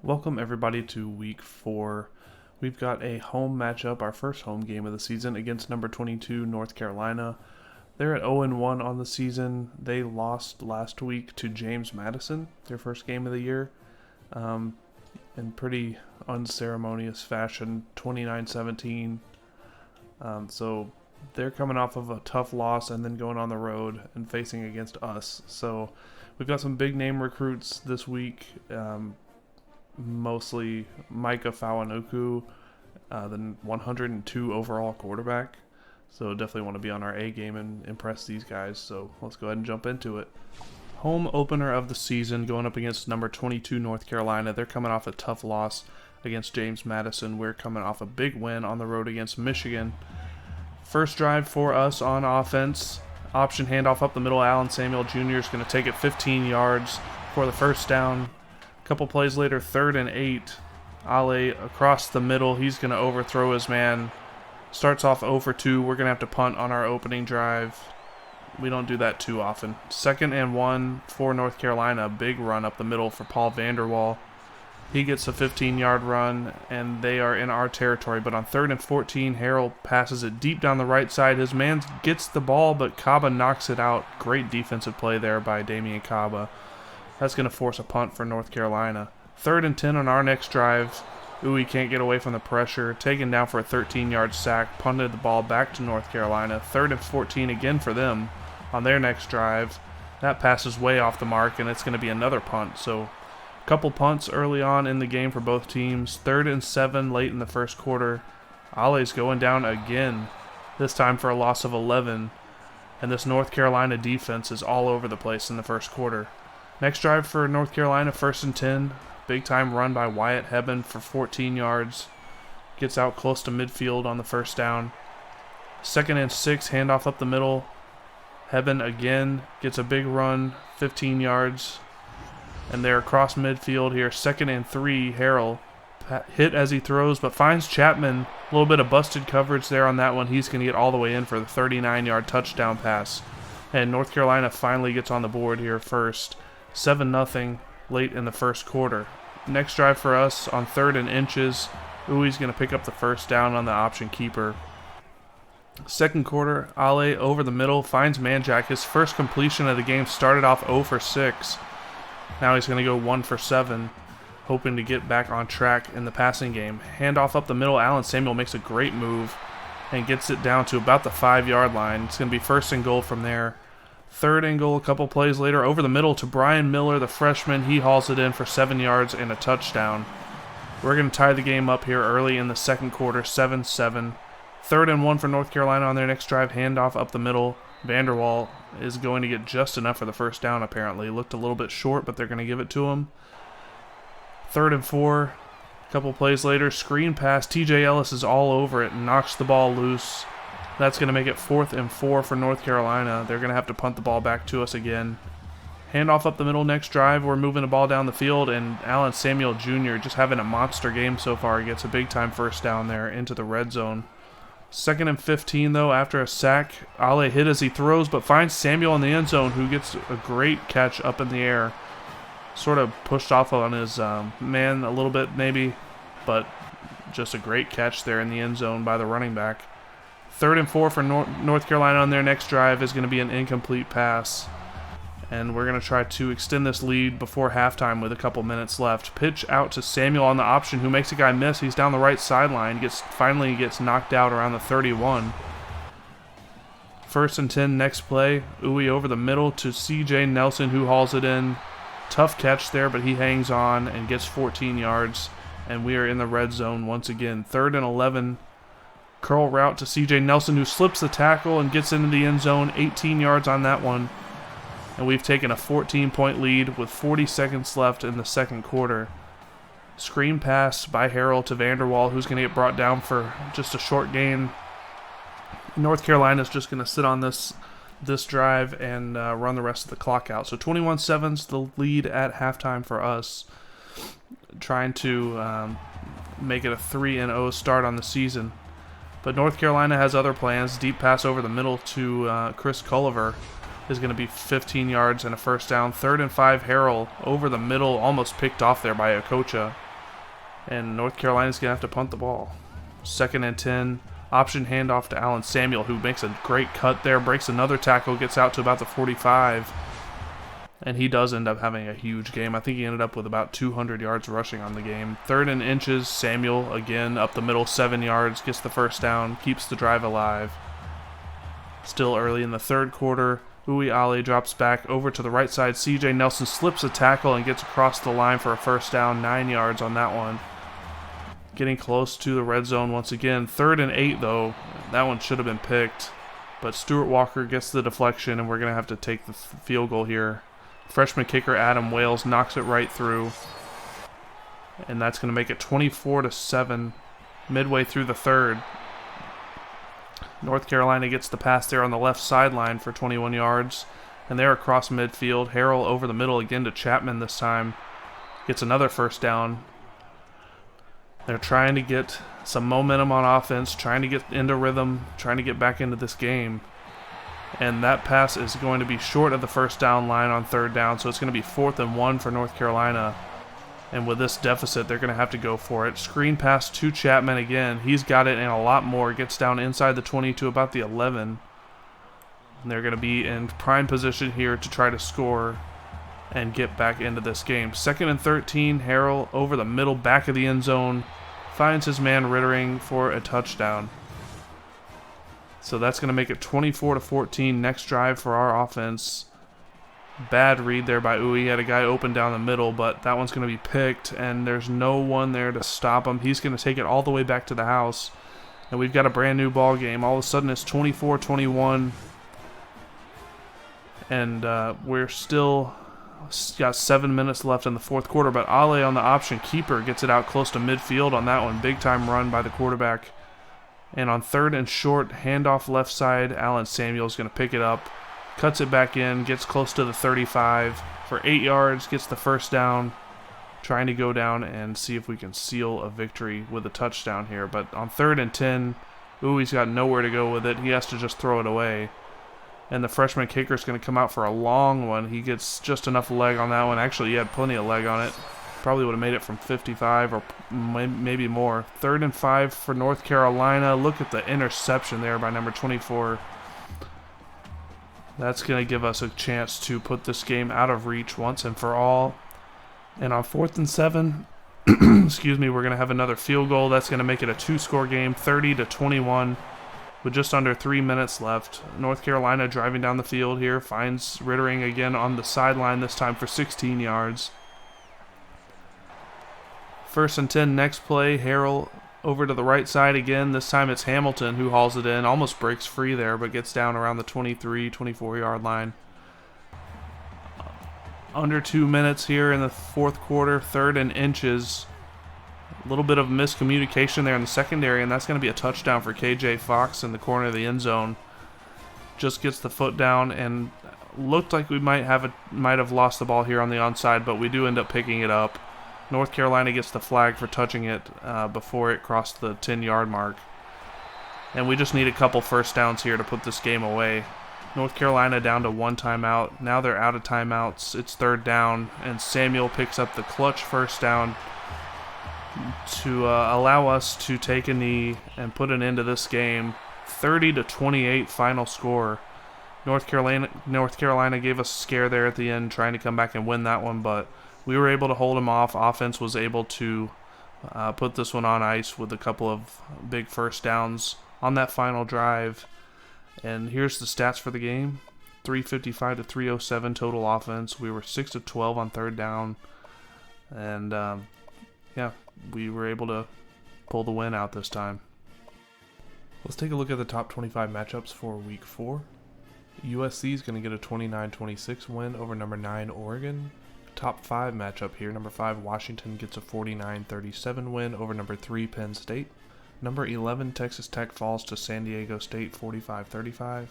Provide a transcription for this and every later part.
Welcome everybody to week 4. We've got a home matchup, our first home game of the season against number 22 North Carolina. They're at 0-1 on the season. They lost last week to James Madison, their first game of the year, in pretty unceremonious fashion, 29-17. So they're coming off of a tough loss and then going on the road and facing against us. So we've got some big name recruits this week. Mostly Micah Fawanuku, the 102 overall quarterback. So definitely want to be on our A game and impress these guys. So let's go ahead and jump into it. Home opener of the season going up against number 22 North Carolina. They're coming off a tough loss against James Madison. We're coming off a big win on the road against Michigan. First drive for us on offense. Option handoff up the middle. Allen Samuel Jr. is going to take it 15 yards for the first down. A couple plays later, 3rd and 8. Ale across the middle. He's going to overthrow his man. Starts off 0 for 2. We're going to have to punt on our opening drive. We don't do that too often. 2nd and 1 for North Carolina. Big run up the middle for Paul Vanderwall. He gets a 15-yard run, and they are in our territory. But on 3rd and 14, Harrell passes it deep down the right side. His man gets the ball, but Kaba knocks it out. Great defensive play there by Damian Kaba. That's going to force a punt for North Carolina. 3rd and 10 on our next drive. Uwe can't get away from the pressure. Taken down for a 13-yard sack. Punted the ball back to North Carolina. 3rd and 14 again for them on their next drive. That passes way off the mark, and it's going to be another punt. So a couple punts early on in the game for both teams. 3rd and 7 late in the first quarter. Ale's going down again, this time for a loss of 11. And this North Carolina defense is all over the place in the first quarter. Next drive for North Carolina, 1st and 10. Big time run by Wyatt Hebben for 14 yards. Gets out close to midfield on the first down. 2nd and 6, handoff up the middle. Hebben again gets a big run, 15 yards. And they're across midfield here. 2nd and 3, Harrell hit as he throws, but finds Chapman. A little bit of busted coverage there on that one. He's going to get all the way in for the 39-yard touchdown pass. And North Carolina finally gets on the board here first. 7-0 late in the first quarter. Next drive for us on 3rd and inches. Uwe's going to pick up the first down on the option keeper. Second quarter, Ale over the middle finds Manjack. His first completion of the game started off 0 for 6. Now he's going to go 1 for 7, hoping to get back on track in the passing game. Handoff up the middle. Allen Samuel makes a great move and gets it down to about the 5-yard line. It's going to be 1st and goal from there. 3rd and goal a couple plays later. Over the middle to Brian Miller, the freshman. He hauls it in for 7 yards and a touchdown. We're going to tie the game up here early in the second quarter, 7-7. 3rd and 1 for North Carolina on their next drive. Handoff up the middle. Vanderwall is going to get just enough for the first down, apparently. Looked a little bit short, but they're going to give it to him. 3rd and 4. A couple plays later, screen pass. TJ Ellis is all over it and knocks the ball loose. That's going to make it 4th and 4 for North Carolina. They're going to have to punt the ball back to us again. Handoff up the middle next drive. We're moving the ball down the field, and Allen Samuel Jr. just having a monster game so far. He gets a big-time first down there into the red zone. 2nd and 15, though, after a sack. Ale hit as he throws, but finds Samuel in the end zone, who gets a great catch up in the air. Sort of pushed off on his man a little bit, maybe, but just a great catch there in the end zone by the running back. 3rd and 4 for North Carolina on their next drive is going to be an incomplete pass. And we're going to try to extend this lead before halftime with a couple minutes left. Pitch out to Samuel on the option, who makes a guy miss. He's down the right sideline. Finally gets knocked out around the 31. 1st and 10 next play. Uwe over the middle to CJ Nelson, who hauls it in. Tough catch there, but he hangs on and gets 14 yards. And we are in the red zone once again. 3rd and 11. Curl route to CJ Nelson, who slips the tackle and gets into the end zone. 18 yards on that one. And we've taken a 14-point lead with 40 seconds left in the second quarter. Screen pass by Harrell to Vanderwall, who's going to get brought down for just a short gain. North Carolina's just going to sit on this drive and run the rest of the clock out. So 21-7's the lead at halftime for us. Trying to make it a 3-0 start on the season. But North Carolina has other plans. Deep pass over the middle to Chris Culliver is going to be 15 yards and a first down. 3rd and 5, Harrell over the middle, almost picked off there by Okocha. And North Carolina's going to have to punt the ball. 2nd and 10. Option handoff to Allen Samuel, who makes a great cut there, breaks another tackle, gets out to about the 45. And he does end up having a huge game. I think he ended up with about 200 yards rushing on the game. 3rd and inches. Samuel, again, up the middle, 7 yards, gets the first down, keeps the drive alive. Still early in the 3rd quarter. Uwe Ali drops back over to the right side. CJ Nelson slips a tackle and gets across the line for a first down, 9 yards on that one. Getting close to the red zone once again. 3rd and 8, though. That one should have been picked. But Stuart Walker gets the deflection, and we're going to have to take the field goal here. Freshman kicker Adam Wales knocks it right through. And that's going to make it 24-7 midway through the 3rd. North Carolina gets the pass there on the left sideline for 21 yards. And they're across midfield. Harrell over the middle again to Chapman this time. Gets another first down. They're trying to get some momentum on offense, trying to get into rhythm, trying to get back into this game. And that pass is going to be short of the first down line on 3rd down, so it's going to be 4th and 1 for North Carolina. And with this deficit, they're going to have to go for it. Screen pass to Chapman again. He's got it and a lot more. Gets down inside the 20 to about the 11. And they're going to be in prime position here to try to score and get back into this game. 2nd and 13, Harrell over the middle, back of the end zone, finds his man Rittering for a touchdown. So that's going to make it 24-14. Next drive for our offense. Bad read there by Uwe. He had a guy open down the middle, but that one's going to be picked, and there's no one there to stop him. He's going to take it all the way back to the house, and we've got a brand new ball game. All of a sudden, it's 24-21, and we're still got 7 minutes left in the 4th quarter, but Ale on the option keeper gets it out close to midfield on that one. Big time run by the quarterback. And on 3rd and short, handoff left side, Allen Samuel's going to pick it up, cuts it back in, gets close to the 35 for 8 yards, gets the first down, trying to go down and see if we can seal a victory with a touchdown here. But on 3rd and 10, Uwe's got nowhere to go with it. He has to just throw it away. And the freshman kicker is going to come out for a long one. He gets just enough leg on that one. Actually, he had plenty of leg on it. Probably would have made it from 55 or maybe more. 3rd and 5 for North Carolina. Look at the interception there by number 24. That's going to give us a chance to put this game out of reach once and for all. And on 4th and 7, excuse me, we're going to have another field goal. That's going to make it a 2-score game, 30-21. With just under 3 minutes left. North Carolina driving down the field here. Finds Rittering again on the sideline, this time for 16 yards. 1st and 10 next play. Harrell over to the right side again. This time it's Hamilton who hauls it in. Almost breaks free there, but gets down around the 23, 24-yard line. Under 2 minutes here in the 4th quarter. 3rd and inches. A little bit of miscommunication there in the secondary, and that's going to be a touchdown for KJ Fox in the corner of the end zone. Just gets the foot down, and looked like we might have lost the ball here on the onside, but we do end up picking it up. North Carolina gets the flag for touching it before it crossed the 10-yard mark. And we just need a couple first downs here to put this game away. North Carolina down to 1 timeout. Now they're out of timeouts. It's 3rd down, and Samuel picks up the clutch first down to allow us to take a knee and put an end to this game. 30-28 final score. North Carolina gave us a scare there at the end, trying to come back and win that one, but we were able to hold them off. Offense was able to put this one on ice with a couple of big first downs on that final drive. And here's the stats for the game. 355 to 307 total offense. We were 6 of 12 on 3rd down. And yeah, we were able to pull the win out this time. Let's take a look at the top 25 matchups for week 4. USC is going to get a 29-26 win over number 9 Oregon. Top 5 matchup here. Number 5 Washington gets a 49-37 win over number 3 Penn State. Number 11 Texas Tech falls to San Diego State 45-35.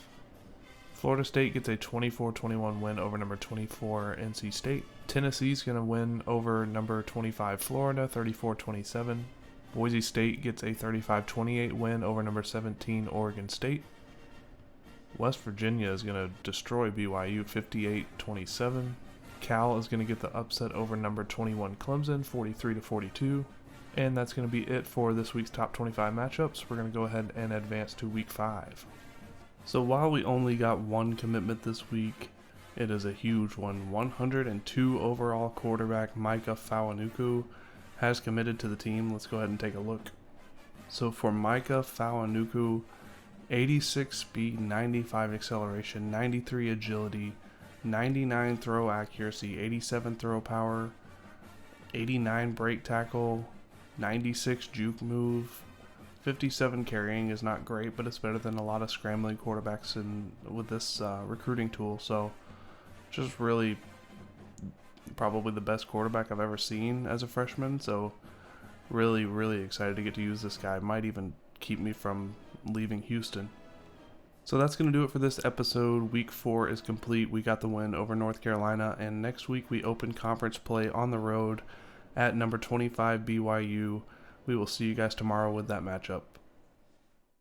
Florida State gets a 24-21 win over number 24 NC State. Tennessee's going to win over number 25 Florida 34-27. Boise State gets a 35-28 win over number 17 Oregon State. West Virginia is going to destroy BYU 58-27. Cal is going to get the upset over number 21 Clemson 43-42. And that's going to be it for this week's top 25 matchups. We're going to go ahead and advance to week 5. So while we only got one commitment this week, it is a huge one. 102 overall quarterback Micah Fawanuku has committed to the team. Let's go ahead and take a look. So for Micah Fawanuku, 86 speed, 95 acceleration, 93 agility, 99 throw accuracy, 87 throw power, 89 break tackle, 96 juke move, 57 carrying is not great, but it's better than a lot of scrambling quarterbacks with this recruiting tool. So just really probably the best quarterback I've ever seen as a freshman. So really, really excited to get to use this guy. Might even keep me from leaving Houston. So that's going to do it for this episode. Week 4 is complete. We got the win over North Carolina, and next week we open conference play on the road at number 25 BYU. We will see you guys tomorrow with that matchup.